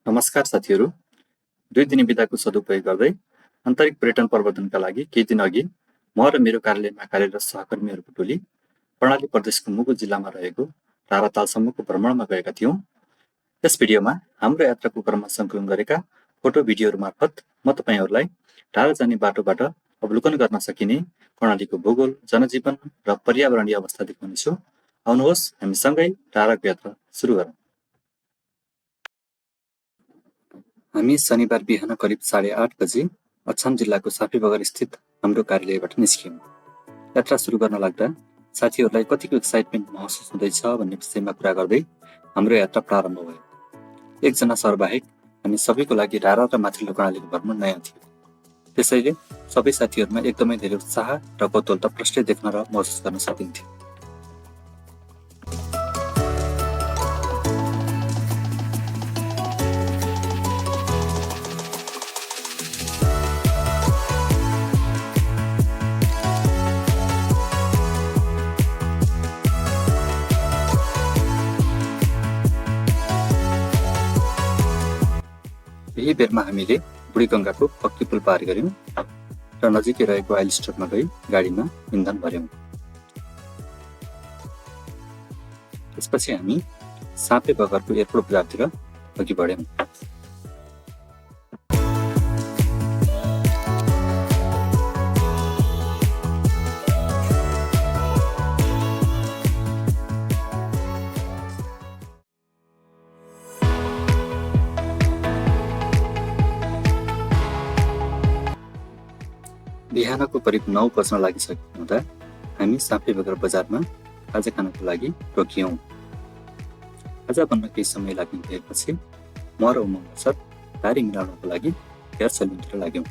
नमस्कार साथीहरू, 2 दिने बिदाको सदुपयोग गर्दै आन्तरिक पर्यटन प्रवर्धनका लागि केही दिन अघि म र मेरो कार्यालयमा कार्यरत सहकर्मीहरूको टोली कर्णाली प्रदेशको मुगु जिल्लामा रहेको रारातालसम्मको भ्रमणमा गएका थियौँ। यस भिडियोमा हाम्रो यात्राको क्रममा सङ्कलन गरेका फोटो भिडियोहरू मार्फत म तपाईँहरूलाई टाढा जाने बाटोबाट अवलोकन गर्न सकिने कर्णालीको भूगोल, जनजीवन र पर्यावरणीय अवस्था देखाउनेछु। आउनुहोस् हामी सँगै टाढाको यात्रा सुरु गरौँ। हामी शनिबार बिहान करिब 8:30 बजे अछाम जिल्लाको साफीबगर स्थित हाम्रो कार्यालयबाट निस्क्यौँ। यात्रा सुरु गर्न लाग्दा साथीहरूलाई कतिको एक्साइटमेन्ट महसुस हुँदैछ भन्ने विषयमा कुरा गर्दै हाम्रो यात्रा प्रारम्भ भयो। एकजना सरबाहेक हामी सबैको लागि रारा र माथिल्लो कर्णालीको भ्रमण नयाँ थियो। त्यसैले सबै साथीहरूमा एकदमै धेरै उत्साह र कौतूहलता प्रष्टै देख्न र महसुस गर्न सकिन्थ्यो। यही बेरमा हामीले बुढीगङ्गाको पक्की पुल पार गर्यौँ र नजिकै रहेको आइल स्टोरमा गई गाडीमा इन्धन भर्यौँ। त्यसपछि हामी सापेबगरको एयरपोर्ट बजारतिर अघि बढ्यौँ। बिहानको करिब 9 बज्न लागिसकेको हुँदा हामी सापेबगर बजारमा खाजा खानको लागि रोकियौँ। खाजा बन्न केही समय लाग्ने भएपछि म र उमङ्ग सर दारी मिलाउनको लागि हेयर सलुनतिर लाग्यौँ।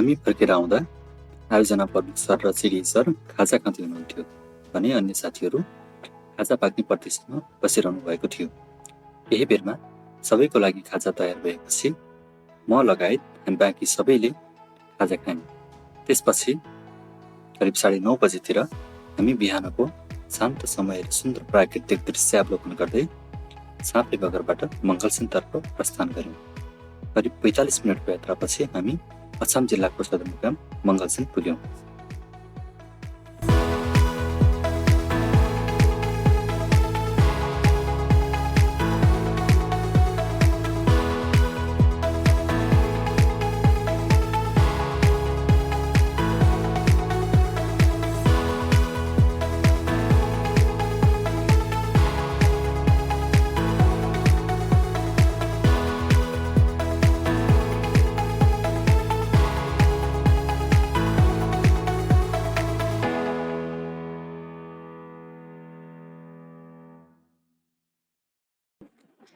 हामी फर्केर आउँदा आयोजना प्रमुख सर र चिरी सर खाजा खाँदै हुनुहुन्थ्यो भने अन्य साथीहरू खाजा पाक्ने प्रतीक्षामा बसिरहनु भएको थियो। यही बेरमा सबैको लागि खाजा तयार भएपछि म लगायत हामी बाँकी सबैले खाजा खायौँ। त्यसपछि करिब 9:30 बजेतिर हामी बिहानको शान्त समय र सुन्दर प्राकृतिक दृश्य अवलोकन गर्दै सापेबगरबाट मङ्गलसिंहतर्फ प्रस्थान गर्यौँ। करिब 45 मिनटको यात्रापछि हामी अछाम जिल्लाको सदरमुकाम मङ्गलसिंह पुग्यौँ।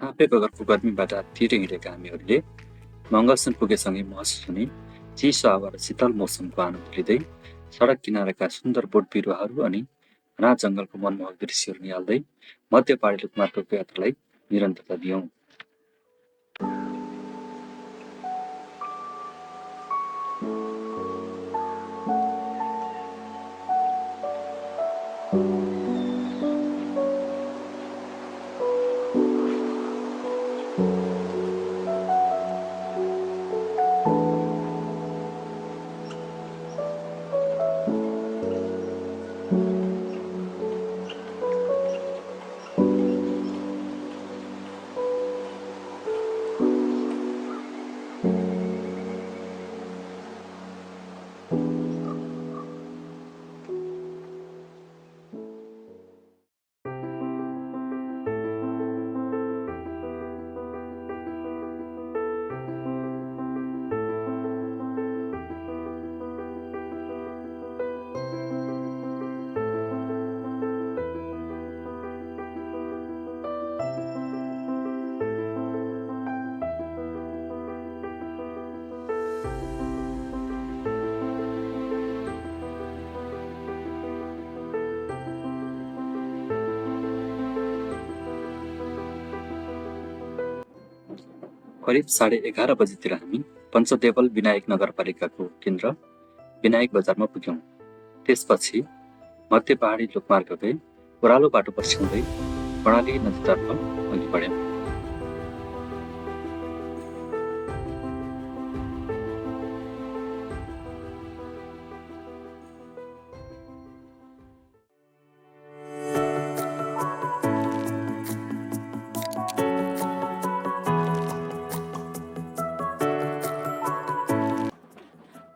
सापेबगरको गर्मीबाट तिर हिँडेका हामीहरूले मङ्गलसिंह पुगेसँगै महसुस हुने चिसो हावा र शीतल मौसमको आनन्द लिँदै सडक किनारका सुन्दर बोट बिरुवाहरू अनि घना जङ्गलको मनमोहक दृश्यहरू निहाल्दै मध्य पहाडी मार्गको यात्रालाई निरन्तरता दियौँ। करिब 11:30 बजेतिर हामी पञ्चदेवल विनायक नगरपालिकाको केन्द्र विनायक बजारमा पुग्यौँ। त्यसपछि मध्य पहाडी लोकमार्गकै ओह्रालो बाटो पछ्याउँदै कर्णाली नदीतर्फ अघि बढ्यौँ।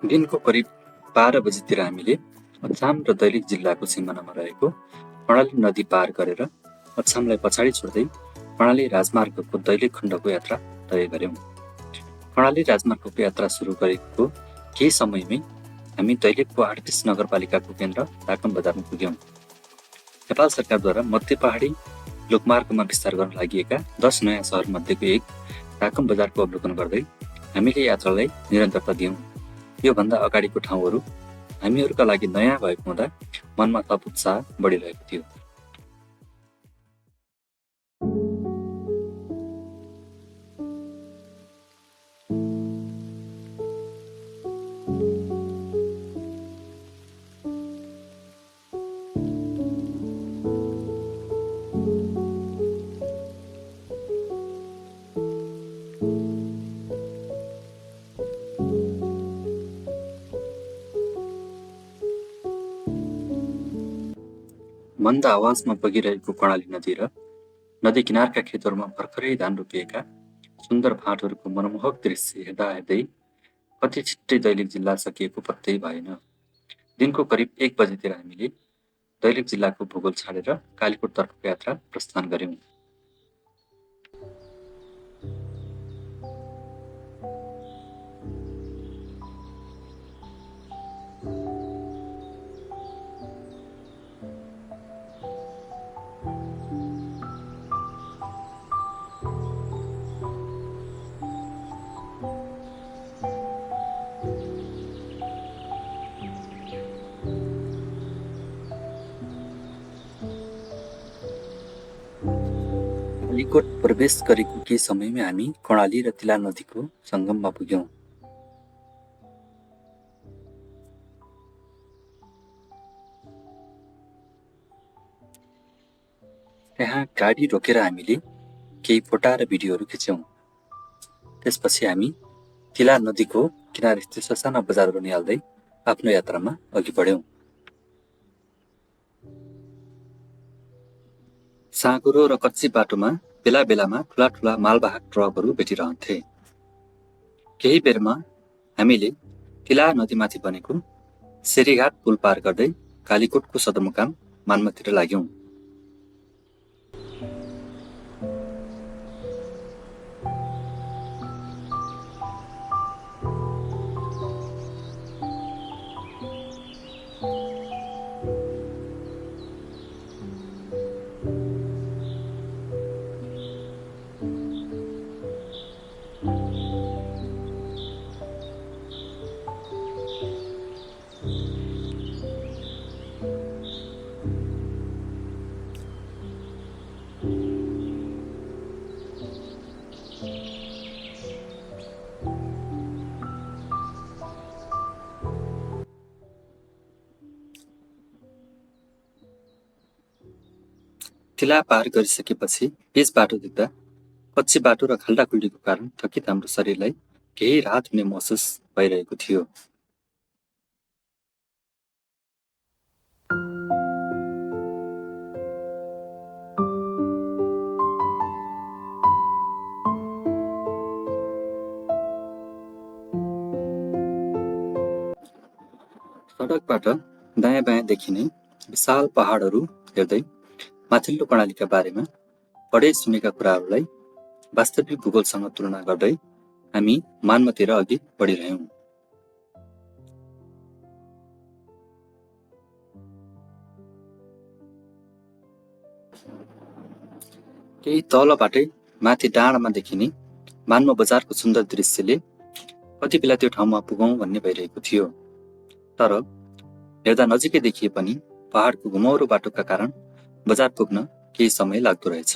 दिनको करिब 12 बजेतिर हामीले अछाम र दैलेख जिल्लाको सिमानामा रहेको कर्णाली नदी पार गरेर अछामलाई पछाडि छोड्दै कर्णाली राजमार्गको दैलेख खण्डको यात्रा तय गर्यौँ। कर्णाली राजमार्गको यात्रा सुरु गरेको केही समयमै हामी दैलेखको 38 नगरपालिकाको केन्द्र राकम बजारमा पुग्यौँ। नेपाल सरकारद्वारा मध्य पहाडी लोकमार्गमा विस्तार गर्न लागि 10 नयाँ सहरमध्येको एक राकम बजारको अवलोकन गर्दै हामीले यात्रालाई निरन्तरता दियौँ। योभन्दा अगाडिको ठाउँहरू हामीहरूका लागि नयाँ भएको हुँदा मनमा थप उत्साह बढिरहेको थियो। मन्द आवाजमा बगिरहेको कर्णाली नदी र नदी किनारका खेतहरूमा भर्खरै धान रोपिएका सुन्दर फाँटहरूको मनमोहक दृश्य हेर्दा हेर्दै कति छिट्टै दैलेख जिल्ला सकिएको पत्तै भएन। दिनको करिब 1 बजेतिर हामीले दैलेख जिल्लाको भूगोल छाडेर कालीकोटतर्फको यात्रा प्रस्थान गर्यौँ। कालीकोट प्रवेश गरेको केही समयमै हामी कर्णाली र तिला नदीको सङ्गममा पुग्यौँ। त्यहाँ गाडी रोकेर हामीले केही फोटा र भिडियोहरू खिच्यौँ। त्यसपछि हामी तिला नदीको किनार स्थित ससाना बजारहरू निहाल्दै आफ्नो यात्रामा अघि बढ्यौँ। साँघुरो र कच्ची बाटोमा बेला बेलामा ठुला ठुला मालवाहक ट्रकहरू भेटिरहन्थे। केही बेरमा हामीले तिला नदीमाथि बनेको शेरीघाट पुल पार गर्दै कालीकोटको सदरमुकाम मान्मतिर लाग्यौँ। तिला पार गरिसकेपछि पेच बाटो देख्दा कच्ची बाटो र खाल्डाखुल्डीको कारण थकित हाम्रो शरीरलाई केही राहत हुने महसुस भइरहेको थियो। सडकबाट दायाँ बायाँ देखिने विशाल पहाडहरू हेर्दै माथिल्लो कर्णालीका बारेमा पढे सुनेका कुराहरूलाई वास्तविक भूगोलसँग तुलना गर्दै हामी मान्मतिर अघि बढिरह्यौँ। केही तलबाटै माथि डाँडामा देखिने मान्म बजारको सुन्दर दृश्यले कति बेला त्यो ठाउँमा पुगौँ भन्ने भइरहेको थियो। तर हेर्दा नजिकै देखिए पनि पहाडको घुमाउरो बाटोका कारण बजार पुग्न केही समय लाग्दो रहेछ।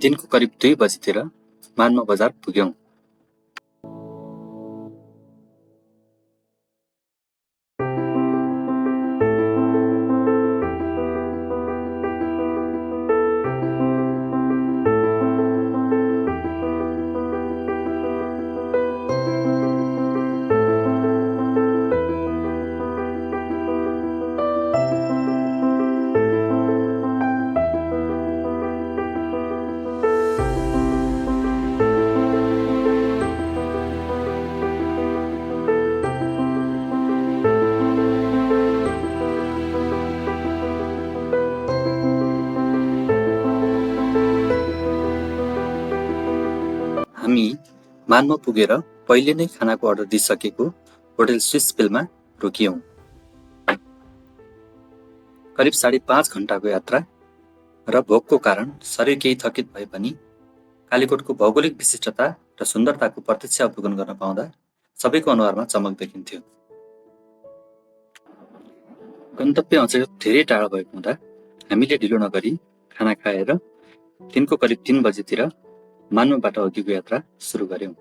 दिनको करिब 2 बजीतिर मानमा बजार पुग्यौं। हामी मानमा पुगेर पहिले नै खानाको अर्डर दिइसकेको होटल स्विस बेलमा रोकियौं। करिब 5.5 घण्टाको यात्रा र भोकको कारण शरीर केही थकित भए पनि कालीकोटको भौगोलिक विशिष्टता र सुन्दरताको प्रत्यक्ष अवलोकन गर्न पाउँदा सबैको अनुहारमा चमक देखिन्थ्यो। गन्तव्य अझ धेरै टाढा भएको हुँदा हामीले ढिलो नगरी खाना खाएर दिनको करिब 3 बजेतिर मानवबाट अघिको यात्रा सुरु गर्यौं।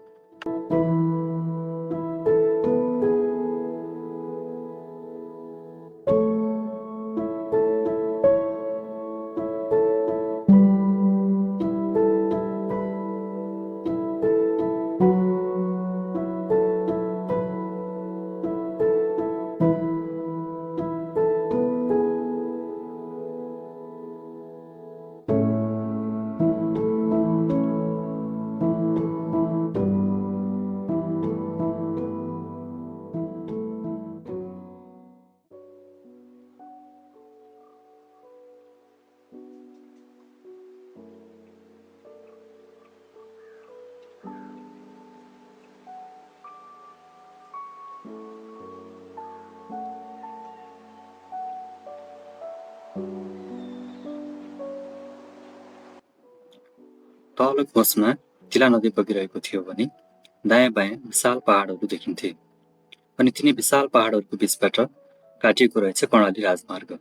तल खोजमा तिला नदी बगिरहेको थियो भने दायाँ बायाँ विशाल पहाडहरू देखिन्थे अनि तिनी विशाल पहाडहरूको बीचबाट काटिएको रहेछ कर्णाली राजमार्ग।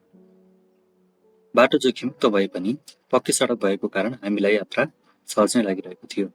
बाटो जोखिमयुक्त भए पनि पक्की सडक भएको कारण हामीलाई यात्रा सहज नै लागिरहेको थियो।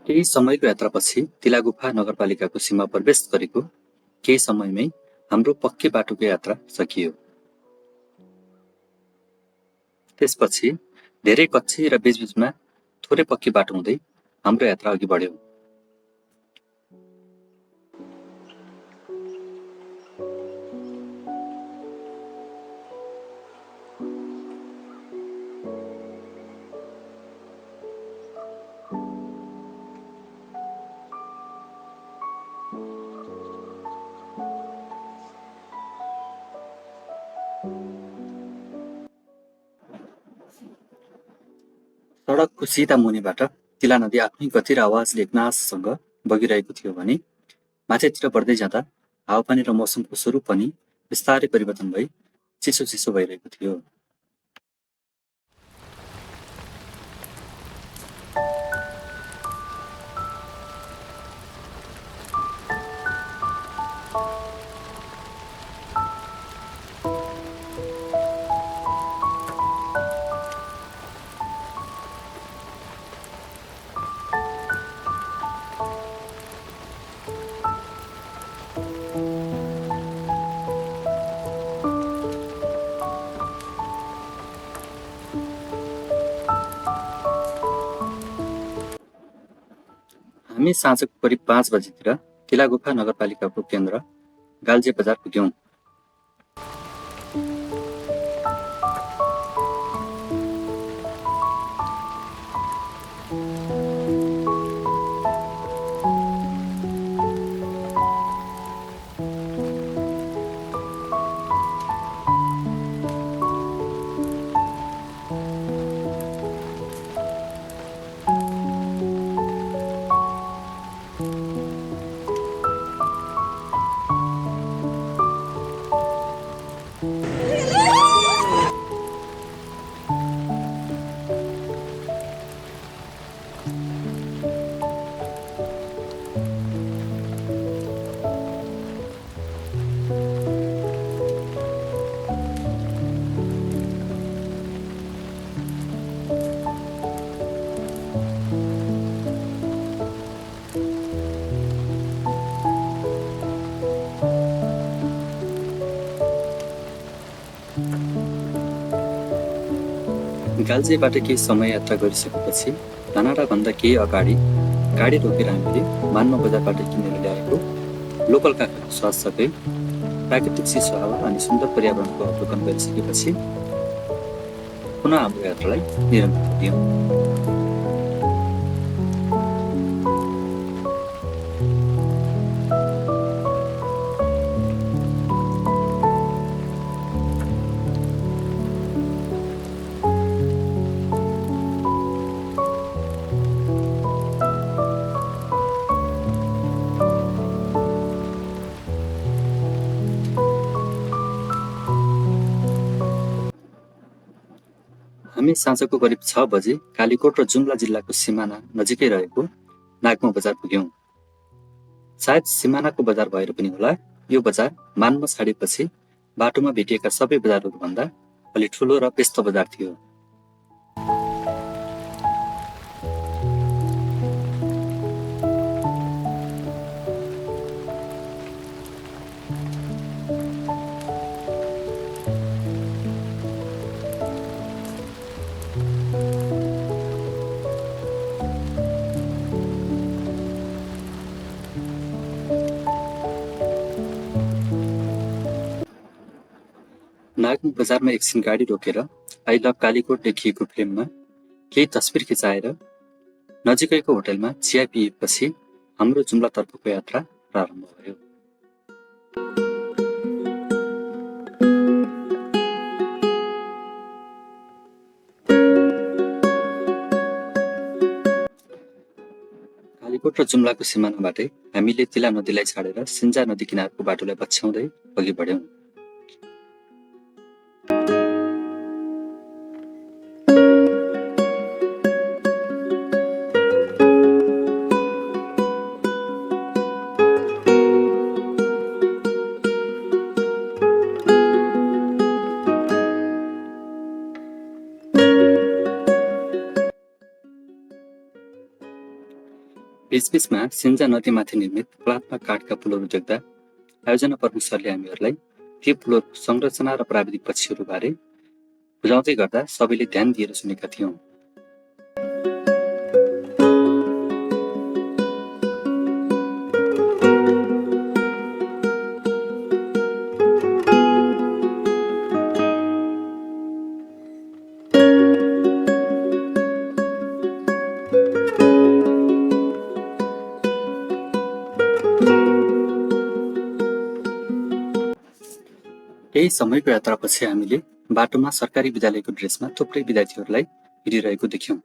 केही समयको यात्रापछि तिला गुफा नगरपालिकाको सीमा प्रवेश गरेको केही समयमै हाम्रो पक्की बाटोको यात्रा सकियो। त्यसपछि धेरै कच्ची र बीचबीचमा थोरै पक्की बाटो हुँदै हाम्रो यात्रा अघि बढ्यो। सडकको सिधा मुनिबाट तिला नदी आफ्नै गति र आवाजले एकनाससँग बगिरहेको थियो भने माथितिर बढ्दै जाँदा हावापानी र मौसमको स्वरूप पनि बिस्तारै परिवर्तन भई चिसो चिसो भइरहेको थियो। हामी साँझको करिब 5 बजेतिर किलागुफा नगरपालिकाको केन्द्र गाल्जे बजार पुग्यौं। गाल्जेबाट केही समय यात्रा गरिसकेपछि धनाडा भन्दा केही अगाडि गाडी रोकेर हामीले मान्म बजारबाट किनेर ल्याएको लोकल काफीको स्वादसँगै प्राकृतिक चिसो हावा अनि सुन्दर पर्यावरणको अवलोकन गरिसकेपछि पुनः हाम्रो यात्रालाई निरन्तर दियौँ। हामी साँझको करिब 6 बजे कालीकोट र जुम्ला जिल्लाको सिमाना नजिकै रहेको नागमा बजार पुग्यौं। सायद सिमानाको बजार भएर पनि होला, यो बजार मान्म छाडेपछि बाटोमा भेटिएका सबै बजारहरूभन्दा अलि ठुलो र व्यस्त बजार थियो। नागमुख बजारमा एकछिन गाडी रोकेर आई लभ कालीकोट लेखिएको फ्रेममा केही तस्बिर खिचाएर नजिकैको होटलमा चिया पिएपछि हाम्रो जुम्लातर्फको यात्रा प्रारम्भ भयो। कालीकोट र जुम्लाको सिमानाबाटै हामीले तिला नदीलाई छाडेर सिन्जा नदी किनारको बाटोलाई पछ्याउँदै अघि बढ्यौं। बीचबीचमा सिन्जा नदीमाथि निर्मित कलात्मक काठका पुलहरू देख्दा आयोजना प्रमुख सरले हामीहरूलाई ती पुलहरूको संरचना र प्राविधिक पक्षहरू बारे बुझाउँदै गर्दा सबैले ध्यान दिएर सुनेका थियौं। केही समयको यात्रापछि हामीले बाटोमा सरकारी विद्यालयको ड्रेसमा थुप्रै विद्यार्थीहरूलाई हिँडिरहेको देख्यौं।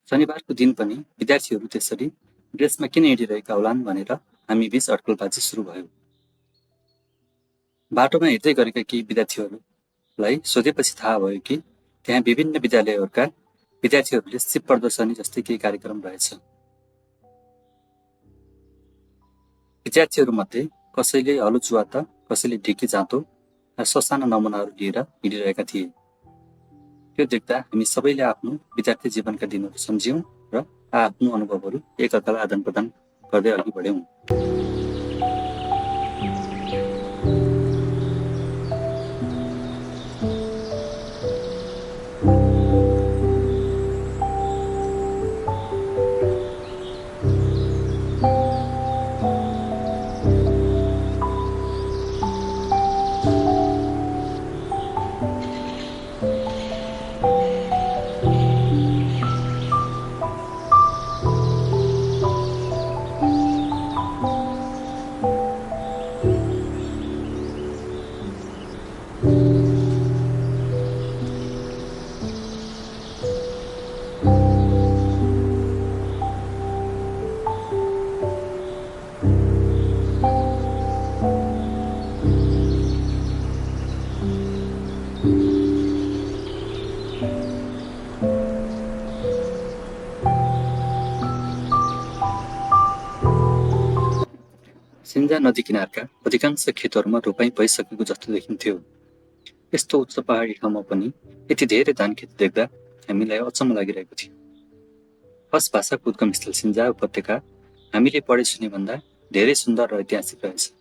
शनिबारको दिन पनि विद्यार्थीहरू त्यसरी ड्रेसमा किन हिँडिरहेका होलान् भनेर हामी बीच अड्कलबाजी सुरु भयो। बाटोमा हिँड्दै गरेका केही विद्यार्थीहरूलाई सोधेपछि थाहा भयो कि त्यहाँ विभिन्न विद्यालयहरूका विद्यार्थीहरूले शिव प्रदर्शनी जस्तै केही कार्यक्रम रहेछ। विद्यार्थीहरूमध्ये कसैले हलो जुवा त कसैले ढिकी जाँतो र ससाना नमुनाहरू लिएर हिँडिरहेका थिए। त्यो देख्दा हामी सबैले आफ्नो विद्यार्थी जीवनका दिनहरू सम्झ्यौं र आफ्नो अनुभवहरू एकअर्कालाई आदान प्रदान गर्दै अघि बढ्यौं। सिन्जा नदी किनारका अधिकांश खेतहरूमा रोपाइँ भइसकेको जस्तो देखिन्थ्यो। यस्तो उच्च पहाडी ठाउँमा पनि यति धेरै धान खेत देख्दा हामीलाई अचम्म लागिरहेको थियो। खस भाषाको उद्गम स्थल सिन्जा उपत्यका हामीले पढे सुने भन्दा धेरै सुन्दर र ऐतिहासिक रहेछ।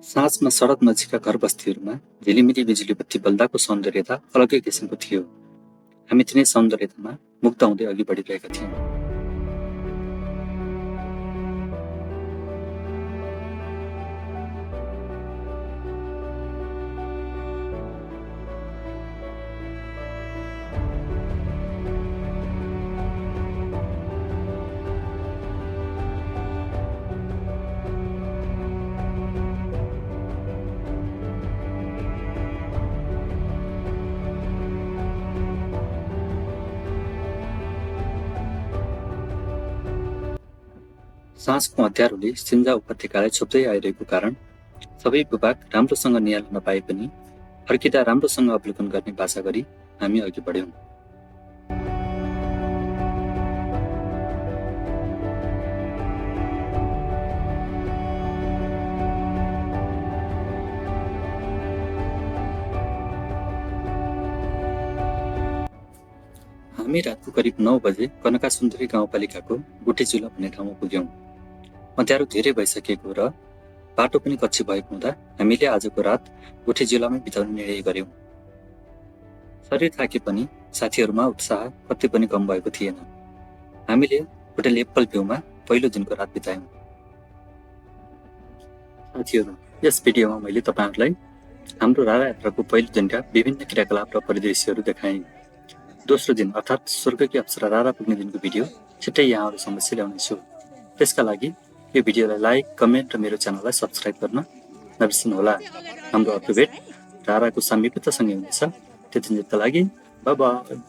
साँझमा सडक नजिकका घर बस्तीहरूमा झिलिमिली बिजुली बत्ती बल्दाको सौन्दर्यता अलग्गै किसिमको थियो। हामी तिनै सौन्दर्यतामा मुग्ध हुँदै अघि बढिरहेका थियौँ। साँझको अँध्यारोले सिन्जा उपत्यकालाई छोप्दै आइरहेको कारण सबै भूभाग राम्रोसँग निहाल्न नपाए पनि फर्किँदा राम्रोसँग अवलोकन गर्ने बाचा गरी हामी अघि बढ्यौँ। हामी रातको करिब 9 बजे कनकासुन्दरी गाउँपालिकाको गुठेजुला भन्ने ठाउँमा पुग्यौँ। अँध्यारो धेरै भइसकेको र बाटो पनि कच्ची भएको हुँदा हामीले आजको रात गुठेजुलामै बिताउने निर्णय गर्यौँ। शरीर थाके पनि साथीहरूमा उत्साह कति पनि कम भएको थिएन। हामीले होटल एप्पल भ्यूमा पहिलो दिनको रात बितायौँ। साथीहरू, यस भिडियोमा मैले तपाईहरुलाई हाम्रो रारा यात्राको पहिलो दिनका विभिन्न क्रियाकलाप र परिदृश्यहरू देखाएँ। दोस्रो दिन अर्थात् स्वर्गकी अप्सरा रारा पुग्ने दिनको भिडियो छिट्टै यहाँहरू समक्ष ल्याउनेछु। त्यसका लागि यो भिडियोलाई लाइक, कमेन्ट र मेरो च्यानललाई सब्स्क्राइब गर्न नबिर्सनुहोला। हाम्रो अर्को भेट राराको सामिप्यतासँगै हुनेछ। त्यतिन्जेलका लागि बाइ बाइ।